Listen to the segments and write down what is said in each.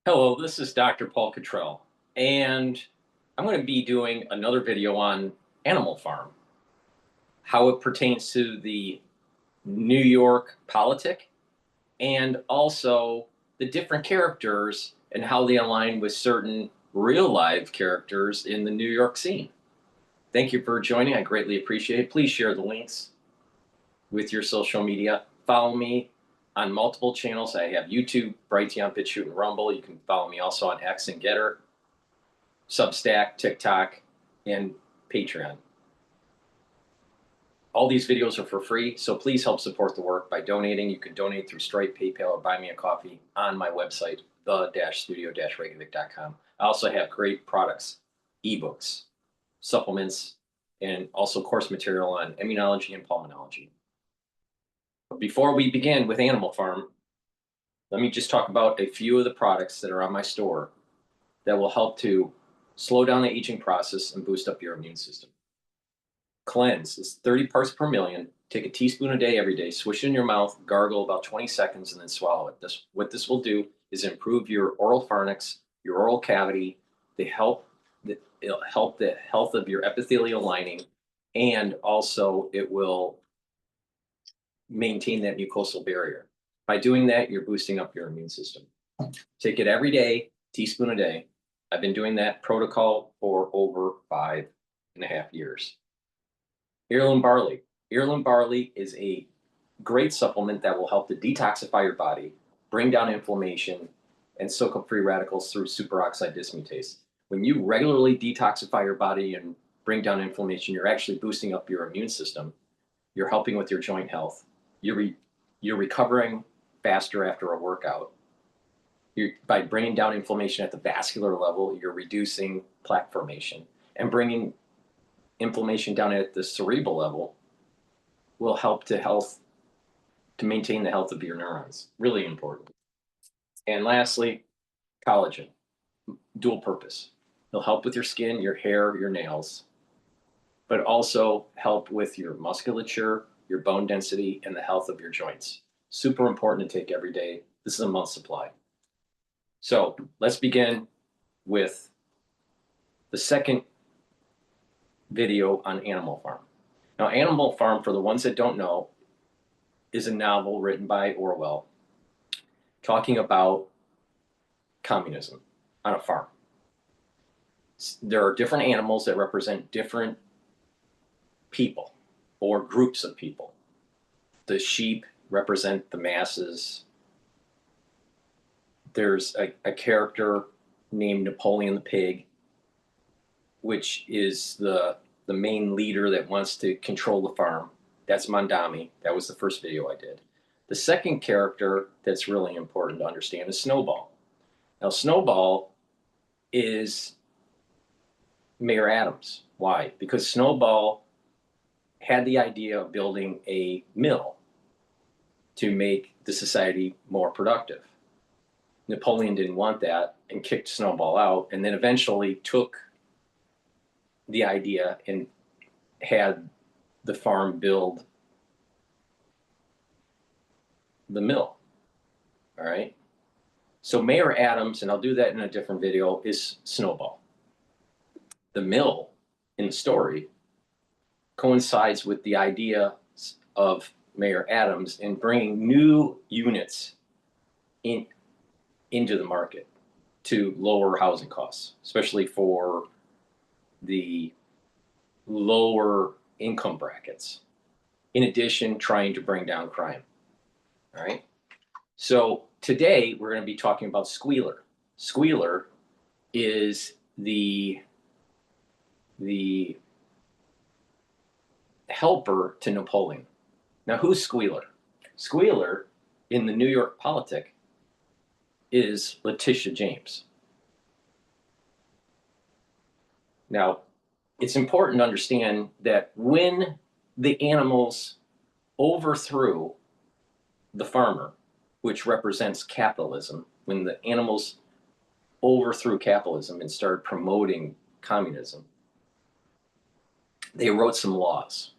Hello, this is Dr. Paul Cottrell, and I'm going to be doing another video on Animal Farm, how it pertains to the New York politic, and also the different characters and how they align with certain real life characters in the New York scene. Thank you for joining. I greatly appreciate it. Please share the links with your social media. Follow me on multiple channels. I have YouTube, Brighteon, Bitchute, and Rumble. You can follow me also on X and GETTR, Substack, TikTok, and Patreon. All these videos are for free, so please help support the work by donating. You can donate through Stripe, PayPal, or buy me a coffee on my website, the-studio-reykjavik.com. I also have great products, ebooks, supplements, and also course material on immunology and pulmonology. Before we begin with Animal Farm, let me just talk about a few of the products that are on my store that will help to slow down the aging process and boost up your immune system. Cleanse is 30 parts per million. Take a teaspoon a day every day, swish it in your mouth, gargle about 20 seconds, and then swallow it. What this will do is improve your oral pharynx, your oral cavity. It'll help the health of your epithelial lining, and also it will maintain that mucosal barrier. By doing that, you're boosting up your immune system. Take it every day, teaspoon a day. I've been doing that protocol for over 5.5 years. Heirloom barley. Heirloom barley is a great supplement that will help to detoxify your body, bring down inflammation, and soak up free radicals through superoxide dismutase. When you regularly detoxify your body and bring down inflammation, you're actually boosting up your immune system. You're helping with your joint health. You're recovering faster after a workout. By bringing down inflammation at the vascular level, you're reducing plaque formation, and bringing inflammation down at the cerebral level will help to maintain the health of your neurons. Really important. And lastly, collagen, dual purpose. It'll help with your skin, your hair, your nails, but also help with your musculature, your bone density, and the health of your joints. Super important to take every day. This is a month's supply. So let's begin with the second video on Animal Farm. Now, Animal Farm, for the ones that don't know, is a novel written by Orwell talking about communism on a farm. There are different animals that represent different people or groups of people. The sheep represent the masses. There's a character named Napoleon the pig, which is the main leader that wants to control the farm. That's Mondami. That was the first video I did. The second character that's really important to understand is Snowball. Now, Snowball is Mayor Adams. Why? Because Snowball had the idea of building a mill to make the society more productive. Napoleon didn't want that and kicked Snowball out, and then eventually took the idea and had the farm build the mill. All right. So Mayor Adams, and I'll do that in a different video, is Snowball. The mill in the story coincides with the idea of Mayor Adams in bringing new units into the market to lower housing costs, especially for the lower income brackets. In addition, trying to bring down crime. All right. So today we're going to be talking about Squealer. Squealer is the helper to Napoleon. Now, who's Squealer? Squealer in the New York politic is Letitia James. Now, it's important to understand that when the animals overthrew the farmer, which represents capitalism, when the animals overthrew capitalism and started promoting communism, they wrote some laws.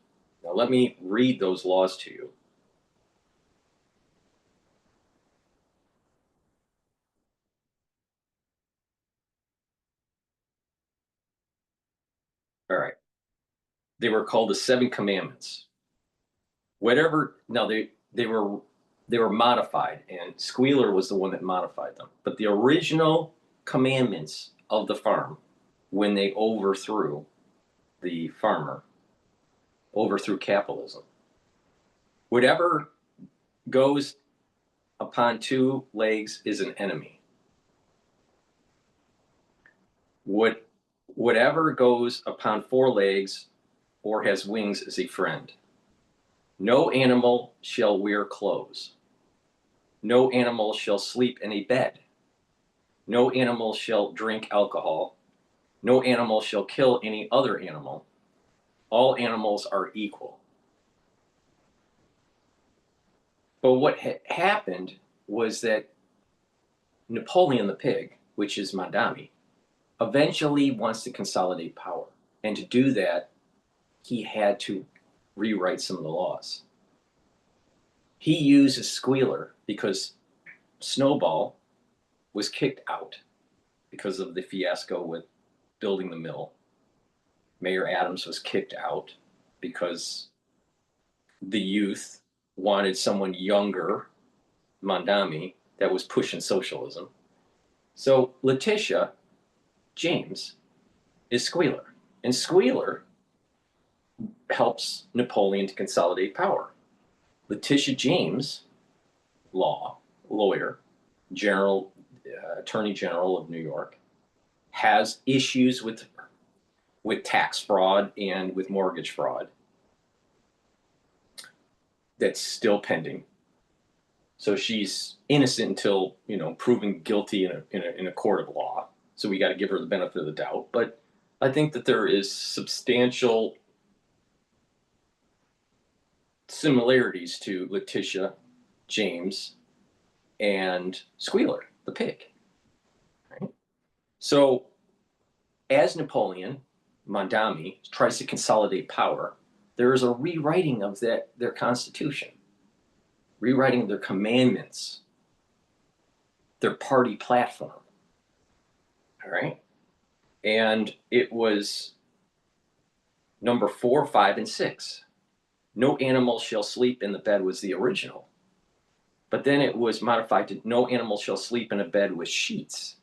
Now, let me read those laws to you. All right. They were called the Seven Commandments. Whatever. Now they were modified, and Squealer was the one that modified them. But the original commandments of the farm, when they overthrew the farmer, overthrew capitalism. Whatever goes upon two legs is an enemy. Whatever goes upon four legs or has wings is a friend. No animal shall wear clothes. No animal shall sleep in a bed. No animal shall drink alcohol. No animal shall kill any other animal. All animals are equal. But what happened was that Napoleon the pig, which is Mandami, eventually wants to consolidate power. And to do that, he had to rewrite some of the laws. He uses Squealer because Snowball was kicked out because of the fiasco with building the mill. Mayor Adams was kicked out because the youth wanted someone younger, Mandami, that was pushing socialism. So Letitia James is Squealer, and Squealer helps Napoleon to consolidate power. Letitia James, lawyer, attorney general of New York, has issues with tax fraud and with mortgage fraud. That's still pending. So she's innocent until, proven guilty in a court of law. So we got to give her the benefit of the doubt. But I think that there is substantial similarities to Letitia James and Squealer, the pig. Right? So as Napoleon, Mandami, tries to consolidate power, there is a rewriting of their constitution, rewriting of their commandments, their party platform. All right. And it was number 4, 5, and 6. No animal shall sleep in the bed was the original. But then it was modified to no animal shall sleep in a bed with sheets.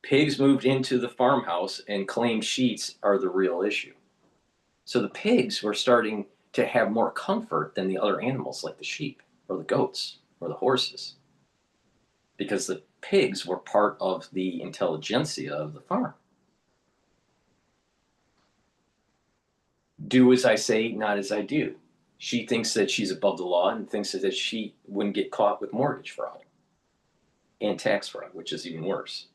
Pigs moved into the farmhouse and claimed sheets are the real issue. So the pigs were starting to have more comfort than the other animals like the sheep or the goats or the horses, because the pigs were part of the intelligentsia of the farm. Do as I say, not as I do. She thinks that she's above the law and thinks that she wouldn't get caught with mortgage fraud and tax fraud, which is even worse.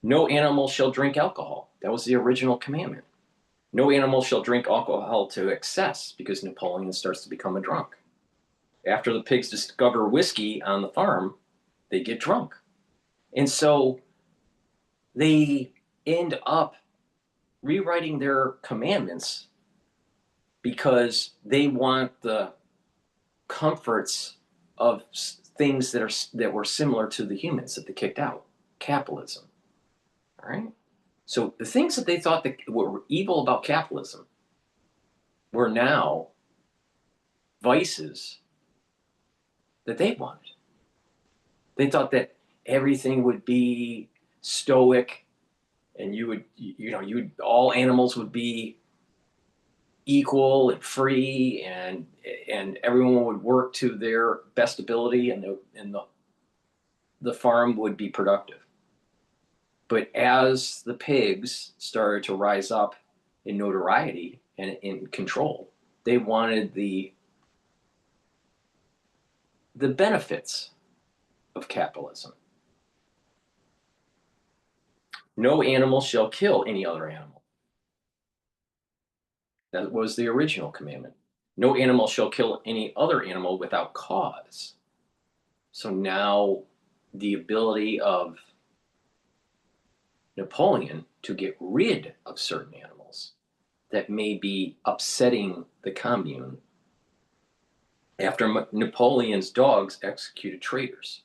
No animal shall drink alcohol. That was the original commandment. No animal shall drink alcohol to excess, because Napoleon starts to become a drunk. After the pigs discover whiskey on the farm, they get drunk. And so they end up rewriting their commandments because they want the comforts of things that were similar to the humans that they kicked out. Capitalism. All right? So the things that they thought that were evil about capitalism were now vices that they wanted. They thought that everything would be stoic, and all animals would be equal and free, and everyone would work to their best ability, and the farm would be productive. But as the pigs started to rise up in notoriety and in control, they wanted the benefits of capitalism. No animal shall kill any other animal. That was the original commandment. No animal shall kill any other animal without cause. So now the ability of Napoleon to get rid of certain animals that may be upsetting the commune, after Napoleon's dogs executed traitors.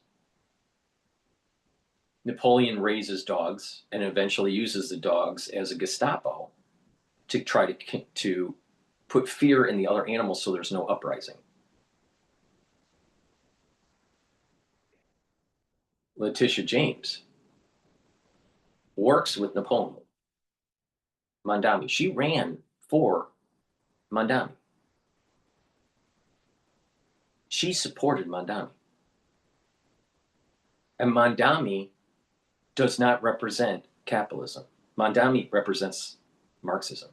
Napoleon raises dogs and eventually uses the dogs as a Gestapo to try to put fear in the other animals so there's no uprising. Letitia James works with Napoleon. Mondami. She ran for Mondami. She supported Mondami. And Mondami does not represent capitalism. Mondami represents Marxism.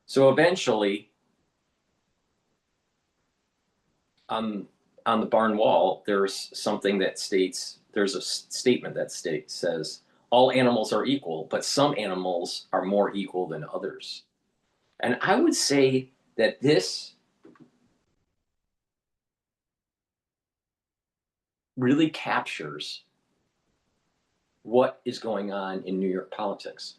So eventually, on the barn wall, there's something that states, there's a statement that says, all animals are equal, but some animals are more equal than others. And I would say that this really captures what is going on in New York politics.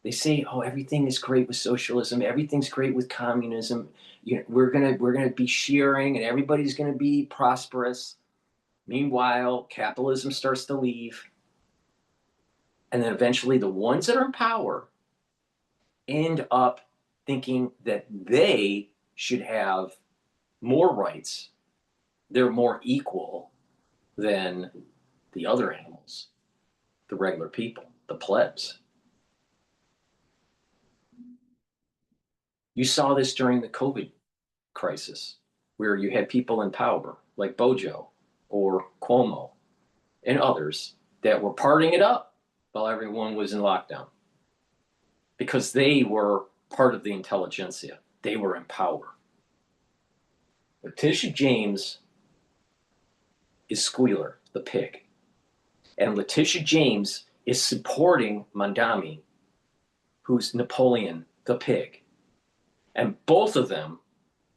They say, oh, everything is great with socialism, everything's great with communism. You know, we're gonna be sharing and everybody's gonna be prosperous. Meanwhile, capitalism starts to leave. And then eventually the ones that are in power end up thinking that they should have more rights. They're more equal than the other animals, the regular people, the plebs. You saw this during the COVID crisis, where you had people in power like Bojo or Cuomo and others that were partying it up while everyone was in lockdown because they were part of the intelligentsia. They were in power. Letitia James is Squealer, the pig. And Letitia James is supporting Mondami, who's Napoleon, the pig. And both of them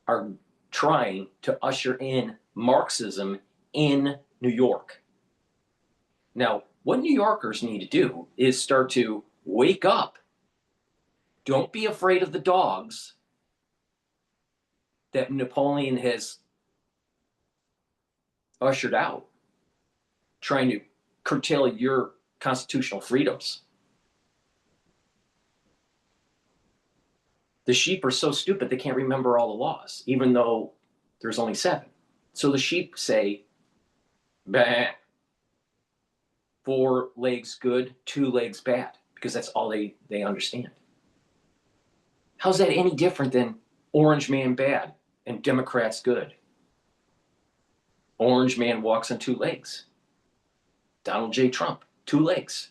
are trying to usher in Marxism in New York. Now, what New Yorkers need to do is start to wake up. Don't be afraid of the dogs that Napoleon has ushered out, trying to curtail your constitutional freedoms. The sheep are so stupid they can't remember all the laws, even though there's only 7. So the sheep say, bah, 4 legs good, 2 legs bad, because that's all they understand. How's that any different than orange man bad and Democrats good? Orange man walks on 2 legs. Donald J. Trump, 2 legs.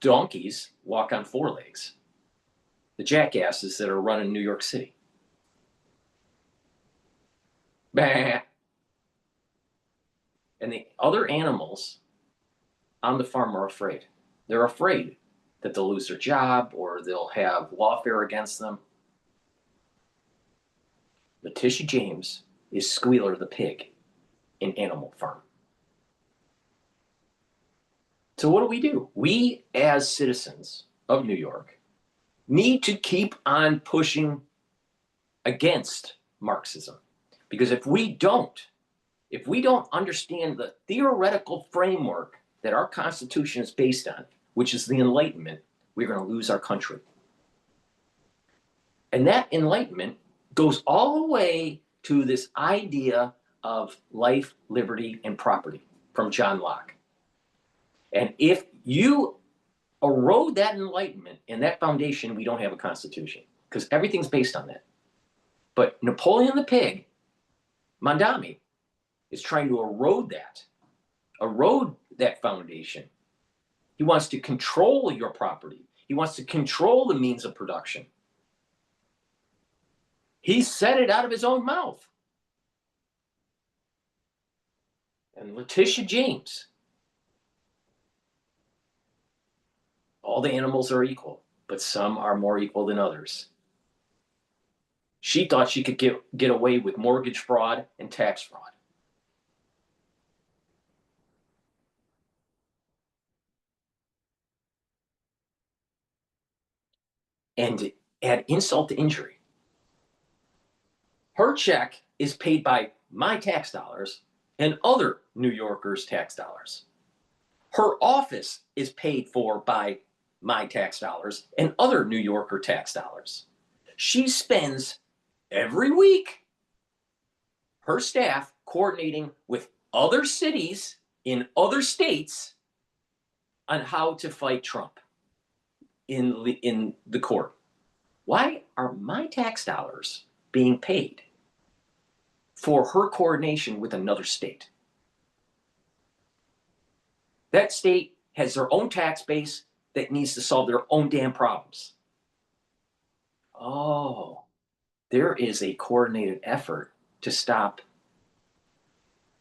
Donkeys walk on 4 legs. The jackasses that are running New York City. Bah. And the other animals on the farm are afraid. They're afraid that they'll lose their job or they'll have lawfare against them. Letitia James is Squealer the pig in Animal Farm. So what do? We, as citizens of New York, need to keep on pushing against Marxism. Because if we don't understand the theoretical framework that our Constitution is based on, which is the Enlightenment, we're going to lose our country. And that Enlightenment goes all the way to this idea of life, liberty, and property from John Locke. And if you erode that Enlightenment and that foundation, we don't have a Constitution, because everything's based on that. But Napoleon the pig, Mondami, is trying to erode that foundation. He wants to control your property. He wants to control the means of production. He said it out of his own mouth. And Letitia James, all the animals are equal, but some are more equal than others. She thought she could get away with mortgage fraud and tax fraud. And add insult to injury, her check is paid by my tax dollars and other New Yorkers' tax dollars. Her office is paid for by my tax dollars and other New Yorker tax dollars. She spends every week her staff coordinating with other cities in other states on how to fight Trump in the court. Why are my tax dollars being paid for her coordination with another state? That state has their own tax base that needs to solve their own damn problems. Oh, there is a coordinated effort to stop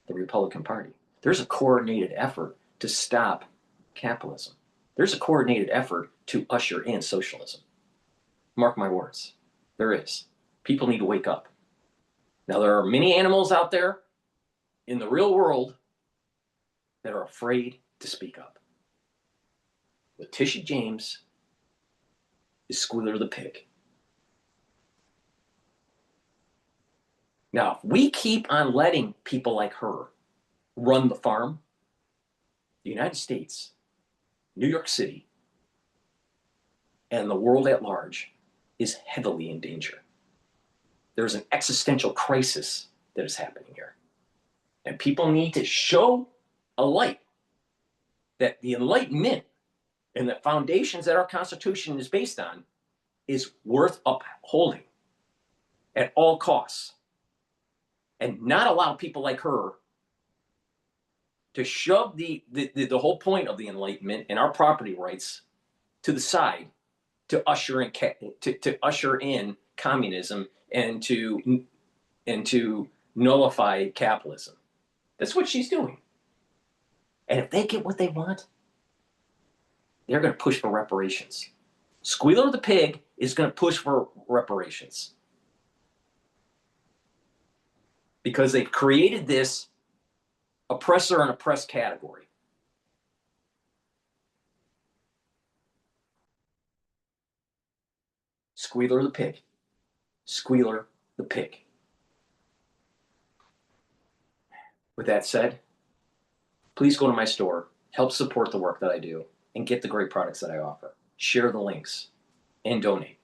the Republican Party. There's a coordinated effort to stop capitalism. There's a coordinated effort to usher in socialism. Mark my words, there is. People need to wake up. Now, there are many animals out there in the real world that are afraid to speak up. Letitia James is Squealer the pig. Now, if we keep on letting people like her run the farm, the United States, New York City, and the world at large is heavily in danger. There's an existential crisis that is happening here. And people need to show a light that the Enlightenment and the foundations that our Constitution is based on is worth upholding at all costs. And not allow people like her to shove the whole point of the Enlightenment and our property rights to the side to usher in communism and to nullify capitalism. That's what she's doing. And if they get what they want, they're going to push for reparations. Squealer the pig is going to push for reparations. Because they've created this oppressor and oppressed category. Squealer the pig. Squealer the pig. With that said, please go to my store, help support the work that I do, and get the great products that I offer. Share the links and donate.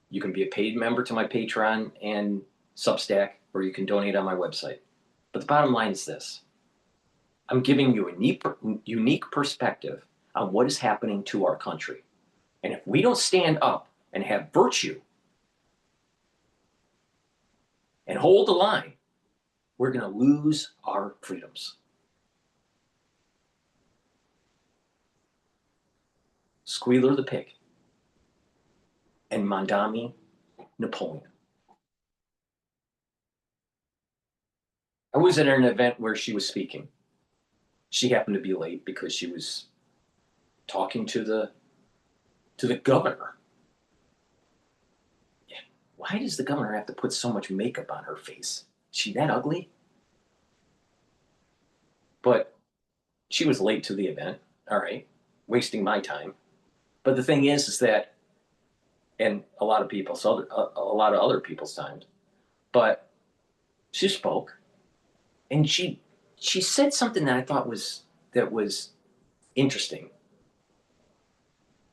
You can be a paid member to my Patreon and Substack, or you can donate on my website. But the bottom line is this. I'm giving you a unique perspective on what is happening to our country. And if we don't stand up and have virtue and hold the line, we're going to lose our freedoms. Squealer the pig and Mondami Napoleon. I was at an event where she was speaking. She happened to be late because she was talking to the governor. Yeah. Why does the governor have to put so much makeup on her face? Is she that ugly? But she was late to the event. All right, wasting my time. But the thing is that, and a lot of other people's time. But she spoke, and she said something that I thought was interesting.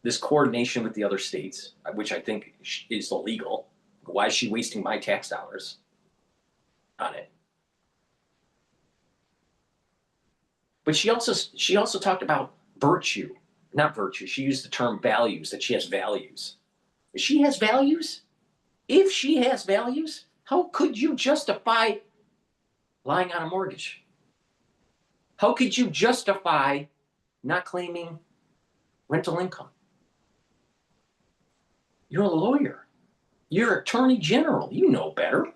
This coordination with the other states, which I think is illegal. Why is she wasting my tax dollars on it? But she also talked about virtue, not virtue. She used the term values, that she has values. She has values? If she has values, how could you justify lying on a mortgage? How could you justify not claiming rental income? You're a lawyer. You're attorney general. You know better.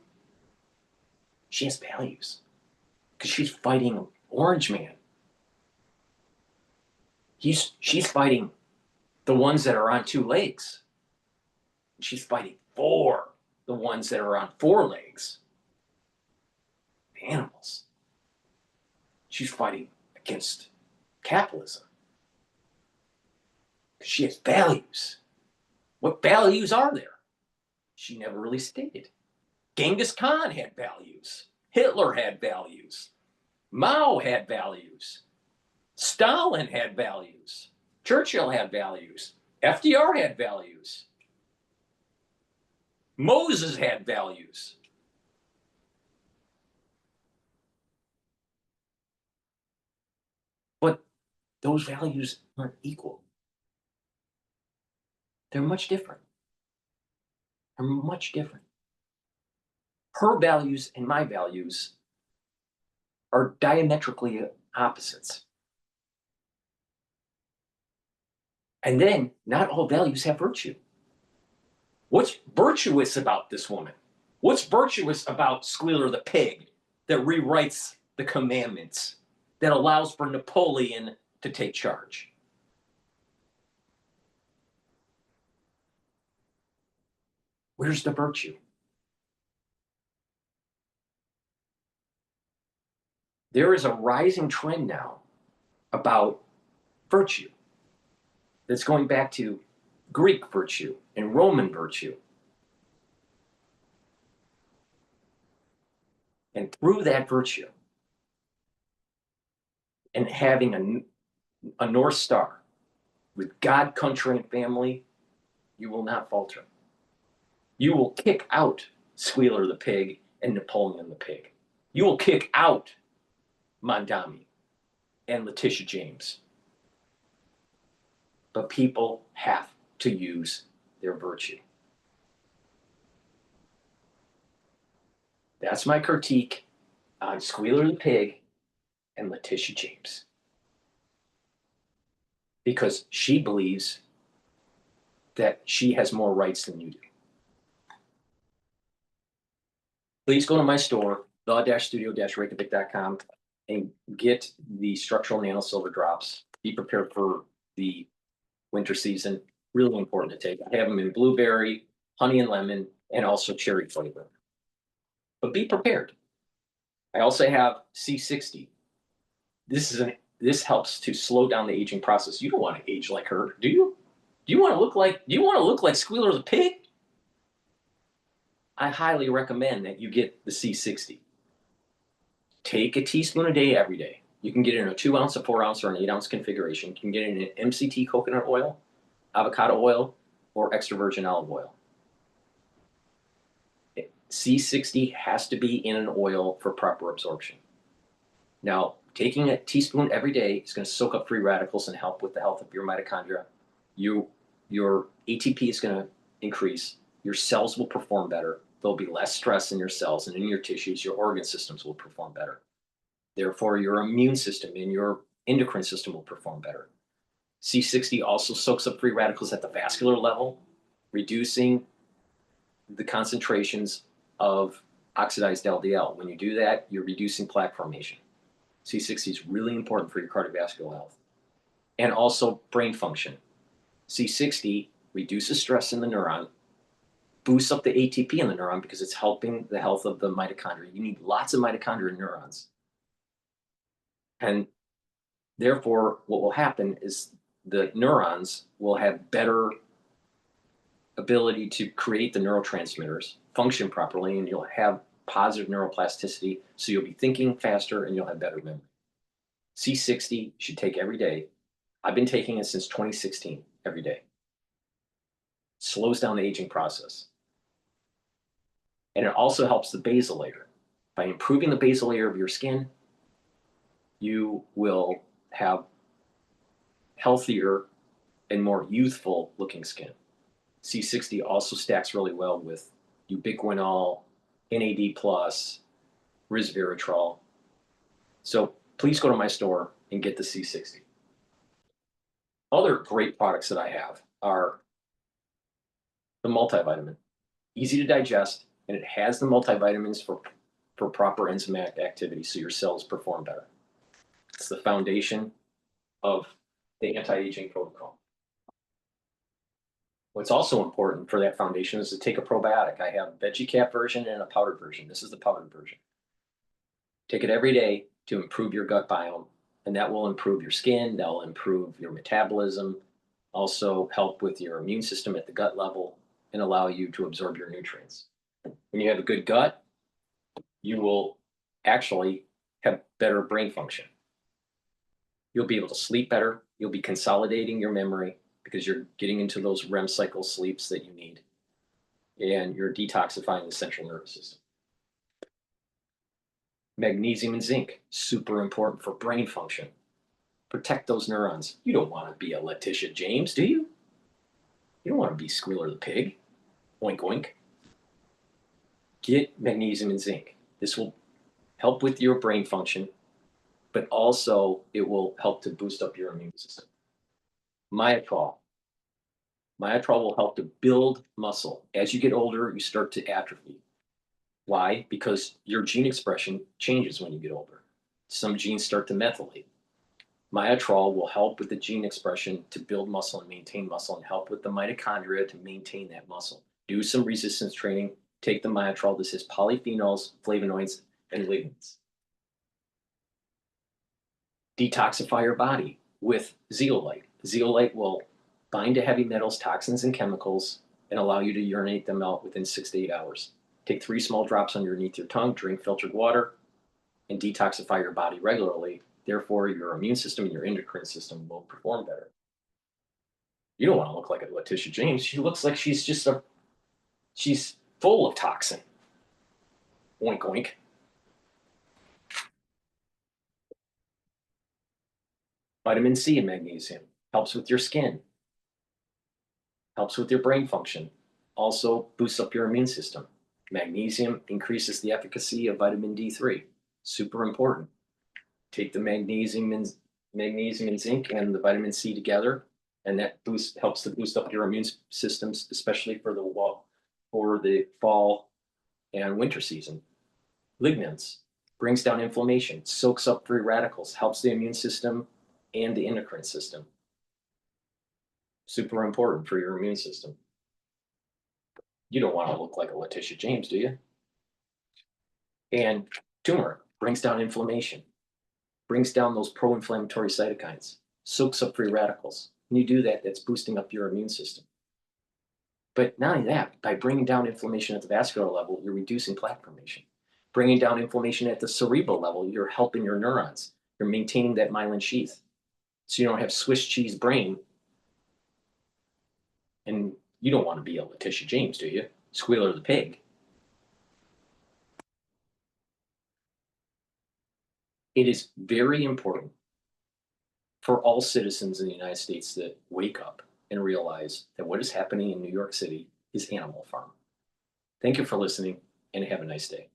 She has values because she's fighting Orange Man. She's fighting the ones that are on two legs. She's fighting for the ones that are on four legs. The animals. She's fighting against capitalism. She has values. What values are there? She never really stated. Genghis Khan had values. Hitler had values. Mao had values. Stalin had values. Churchill had values. FDR had values. Moses had values. But those values aren't equal. They're much different. They're much different. Her values and my values are diametrically opposites. And then not all values have virtue. What's virtuous about this woman? What's virtuous about Squealer the pig that rewrites the commandments, that allows for Napoleon to take charge? Where's the virtue? There is a rising trend now about virtue that's going back to Greek virtue and Roman virtue. And through that virtue and having a North Star with God, country, and family, you will not falter. You will kick out Squealer the pig and Napoleon the pig. You will kick out Mondami and Letitia James. But people have to use their virtue. That's my critique on Squealer the pig and Letitia James. Because she believes that she has more rights than you do. Please go to my store, the-studio-reykjavik.com, and get the structural nano silver drops. Be prepared for the winter season. Really important to take. I have them in blueberry, honey and lemon, and also cherry flavor. But be prepared. I also have C60. This helps to slow down the aging process. You don't want to age like her, do you? Do you want to look like Squealer the pig? I highly recommend that you get the C60. Take a teaspoon a day every day. You can get it in a 2-ounce, a 4-ounce, or an 8-ounce configuration. You can get it in an MCT coconut oil, avocado oil, or extra virgin olive oil. C60 has to be in an oil for proper absorption. Now, taking a teaspoon every day is going to soak up free radicals and help with the health of your mitochondria. Your ATP is going to increase. Your cells will perform better. There'll be less stress in your cells and in your tissues. Your organ systems will perform better. Therefore, your immune system and your endocrine system will perform better. C60 also soaks up free radicals at the vascular level, reducing the concentrations of oxidized LDL. When you do that, you're reducing plaque formation. C60 is really important for your cardiovascular health and also brain function. C60 reduces stress in the neuron, boosts up the ATP in the neuron because it's helping the health of the mitochondria. You need lots of mitochondria neurons. And therefore, what will happen is the neurons will have better ability to create the neurotransmitters, function properly, and you'll have positive neuroplasticity. So you'll be thinking faster and you'll have better memory. C60 should take every day. I've been taking it since 2016 every day. Slows down the aging process. And it also helps the basal layer. By improving the basal layer of your skin, you will have healthier and more youthful looking skin. C60 also stacks really well with ubiquinol, NAD+, resveratrol. So please go to my store and get the C60. Other great products that I have are the multivitamin. Easy to digest, and it has the multivitamins for proper enzymatic activity so your cells perform better. It's the foundation of the anti-aging protocol. What's also important for that foundation is to take a probiotic. I have a veggie cap version and a powdered version. This is the powdered version. Take it every day to improve your gut biome, and that will improve your skin, that will improve your metabolism, also help with your immune system at the gut level, and allow you to absorb your nutrients. When you have a good gut, you will actually have better brain function. You'll be able to sleep better. You'll be consolidating your memory because you're getting into those REM cycle sleeps that you need. And you're detoxifying the central nervous system. Magnesium and zinc, super important for brain function. Protect those neurons. You don't want to be a Letitia James, do you? You don't want to be Squealer the pig. Oink, oink. Get magnesium and zinc. This will help with your brain function, but also it will help to boost up your immune system. Myotrol. Myotrol will help to build muscle. As you get older, you start to atrophy. Why? Because your gene expression changes when you get older. Some genes start to methylate. Myotrol will help with the gene expression to build muscle and maintain muscle and help with the mitochondria to maintain that muscle. Do some resistance training. Take the Myotrol. This has polyphenols, flavonoids, and lignans. Detoxify your body with zeolite. Zeolite will bind to heavy metals, toxins, and chemicals and allow you to urinate them out within 6 to 8 hours. Take 3 small drops underneath your tongue, drink filtered water, and detoxify your body regularly. Therefore, your immune system and your endocrine system will perform better. You don't want to look like a Letitia James. She looks like she's full of toxin. Oink, oink. Vitamin C and magnesium helps with your skin, helps with your brain function, also boosts up your immune system. Magnesium increases the efficacy of vitamin D3. Super important. Take the magnesium and zinc and the vitamin C together, and that helps to boost up your immune systems, especially for the fall and winter season. Lignans brings down inflammation, soaks up free radicals, helps the immune system and the endocrine system. Super important for your immune system. You don't want to look like a Letitia James, do you? And turmeric brings down inflammation, brings down those pro-inflammatory cytokines, soaks up free radicals. When you do that, that's boosting up your immune system. But not only that, by bringing down inflammation at the vascular level, you're reducing plaque formation. Bringing down inflammation at the cerebral level, you're helping your neurons. You're maintaining that myelin sheath. So you don't have Swiss cheese brain. And you don't want to be a Letitia James, do you? Squealer the pig. It is very important for all citizens in the United States to wake up and realize that what is happening in New York City is Animal Farm. Thank you for listening, and have a nice day.